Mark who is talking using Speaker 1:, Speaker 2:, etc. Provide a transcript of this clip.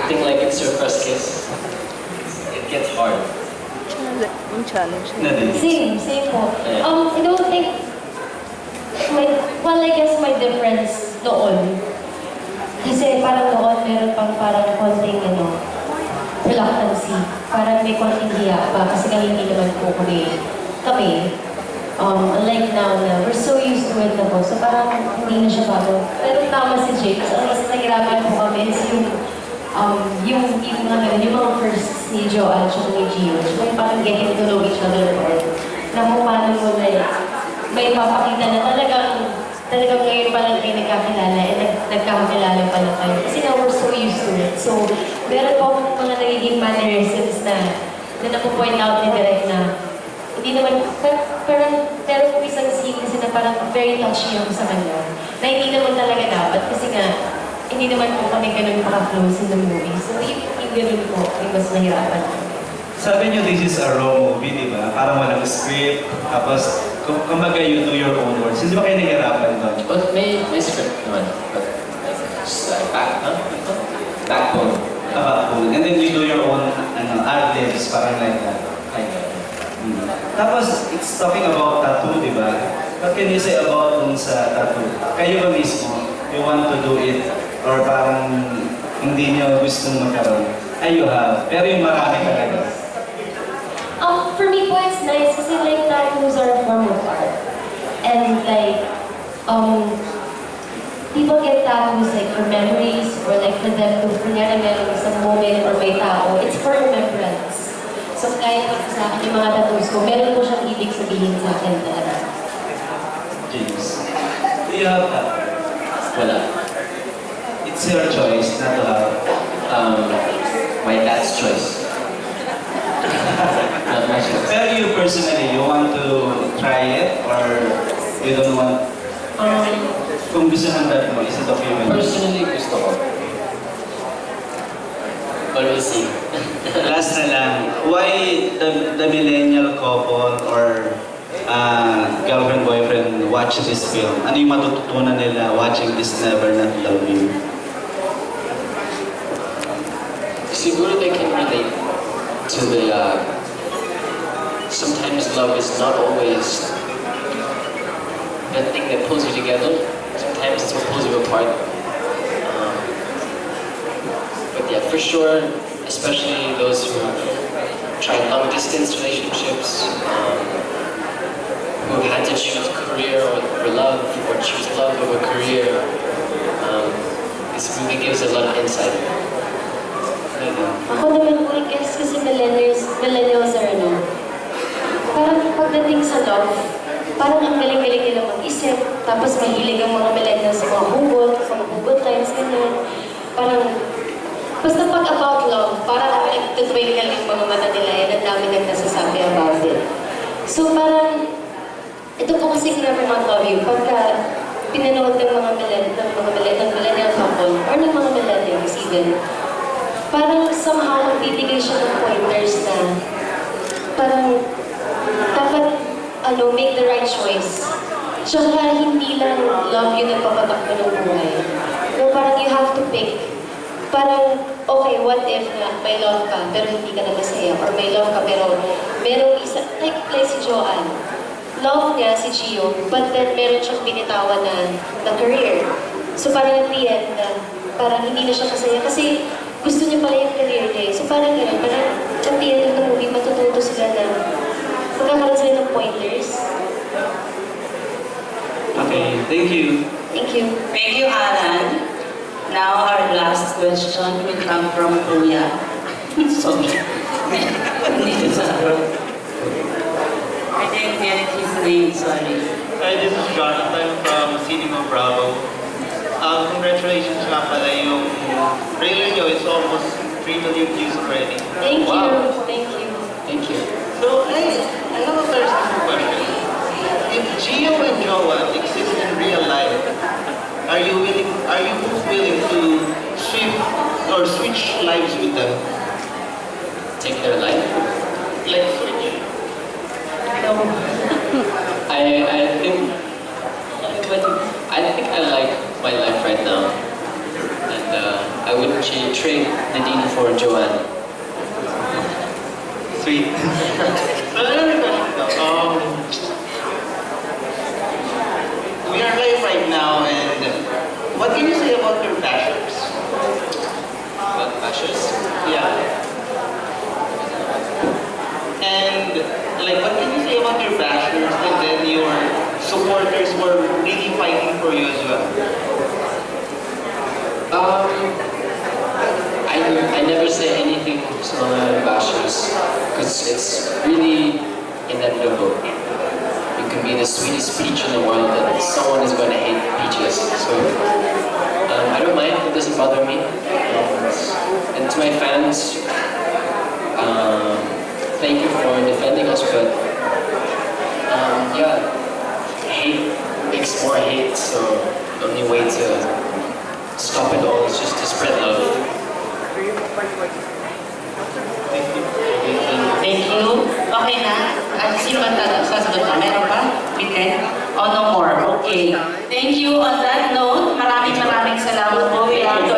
Speaker 1: acting like it's your first kiss, it gets hard.
Speaker 2: Yung challenge.
Speaker 3: Same po.
Speaker 1: Yeah.
Speaker 3: I don't think, well, I guess my difference noon, kasi parang noon meron pang parang konting, reluctancy. Parang may konting hiya pa, kasi hindi naman po kami. Unlike now na we're so used to it na po, so parang hindi na siya bago. Pero tama si James, ang mas nahirapan po kami is yung mga firsts ni Joanne at ni Gio. So yung parang getting to know each other or na kung paano mo may papakita na talagang ngayon pa lang kayo nagkakilala nagkakakilala pa lang kayo. Kasi now we're so used to it. So meron po mga nagiging mannerisms na napo-point out ni Direk na hindi naman, parang meron po isang scene kasi na parang very touchy ako sa kanya. Na hindi naman talaga dapat kasi nga, hindi naman po kami ganun maka-close in the movie. So yung ganun po, yung mas nahirapan.
Speaker 4: Sabi niyo, this is a raw movie, di ba? Parang walang script, tapos kumbaga you do your own words. Hindi ba kayo nahihirapan doon?
Speaker 1: But may script naman. But just backbone.
Speaker 4: And then you do your own ad-libs, parang like that. Tapos, it's talking about tattoo, di ba? What can you say about dun sa tattoo? Kayo ba mismo, you want to do it? Or parang hindi niyo gustong magkaroon? Ay, you have. Pero yung marami talaga.
Speaker 3: For me po, it's nice kasi like tattoos are a form of art. And like, people get tattoos like for memories or like for them to kunyari meron isang moment or may tao. It's for remembrance. So kaya po sa akin yung mga tattoos ko, meron po siyang ibig sabihin sa akin talaga.
Speaker 4: James, do you have that?
Speaker 1: Wala.
Speaker 4: It's your choice not to have.
Speaker 1: My dad's choice. Not my choice.
Speaker 4: Pero you personally, you want to try it? Or you don't want? Kung gusto ng dad mo, is it okay with you?
Speaker 1: Personally, gusto ko. But we'll see.
Speaker 4: Last na lang, why the millennial couple or girlfriend-boyfriend watch this film? Ano yung matututunan nila watching this Never Not Love You?
Speaker 1: Siguro they can relate to the, sometimes love is not always the thing that pulls you together. Sometimes it's what pulls you apart. But yeah, for sure, especially those who try long-distance relationships, who had to choose career or love, or choose love over career, this movie gives a lot of insight.
Speaker 3: Ako naman po, I guess, kasi millennials are parang pagdating sa love, parang ang galing-galing nila mag-isip, tapos mahilig ang mga millennials sa mga hugot times, ganyan. Parang, basta pag about love, parang nagtutwinkle yung mga mata nila, yan ang dami nang nasasabi about it. So parang, ito po kasi Never Not Love You, pagka pinanood ng mga millennial couple, or ng mga millennials even, parang somehow magbibigay siya ng pointers na parang dapat make the right choice. Tsaka hindi lang love yun ang papatakbo ng buhay. No, parang you have to pick. Parang, okay, what if na may love ka pero hindi ka na masaya? Or may love ka pero merong isa, like si Joanne. Love niya si Gio, but then meron siyang binitawan na career. So parang at the end, parang hindi na siya masaya kasi gusto niya pala yung career niya. So parang gano'n, parang at the end of the movie, matututo sila na magkakaroon sila ng pointers.
Speaker 4: Okay, thank you.
Speaker 3: Thank you.
Speaker 5: Thank you, Alan. Now our last question will come from Kuya. Sorry. I didn't get his name, sorry.
Speaker 6: Hi, this is Jonathan from Cinema Bravo. Congratulations nga pala yung trailer nyo is almost 3 million views already.
Speaker 3: Thank you.
Speaker 1: Wow.
Speaker 3: Thank you.
Speaker 1: Thank you.
Speaker 6: So, I have a very simple question. If Gio and Joanne exist in real life, are you both willing to switch lives with them?
Speaker 1: Take their life.
Speaker 6: Like switch?
Speaker 3: No.
Speaker 1: I think I like my life right now, and I wouldn't trade Nadine for Joanne.
Speaker 4: Sweet.
Speaker 6: So, another question though. We are live right now, and what can you say about your bashers?
Speaker 1: But Ashes?
Speaker 6: Yeah. And like, what can you say about your bashers and then your supporters who are really fighting for you as well?
Speaker 1: I never say anything to mga bashers because it's really inevitable. You can be the sweetest peach in the world and someone is going to hate peaches. So I don't mind, it doesn't bother me. And to my fans, thank you for defending us, but yeah, hate makes more hate, so the only way to stop it all is just to spread love.
Speaker 5: Thank you. Okay na? At sino ba sasagot na? Meron pa? Miten? Oh, no more. Okay. Thank you. On that note, maraming salamat po. We have to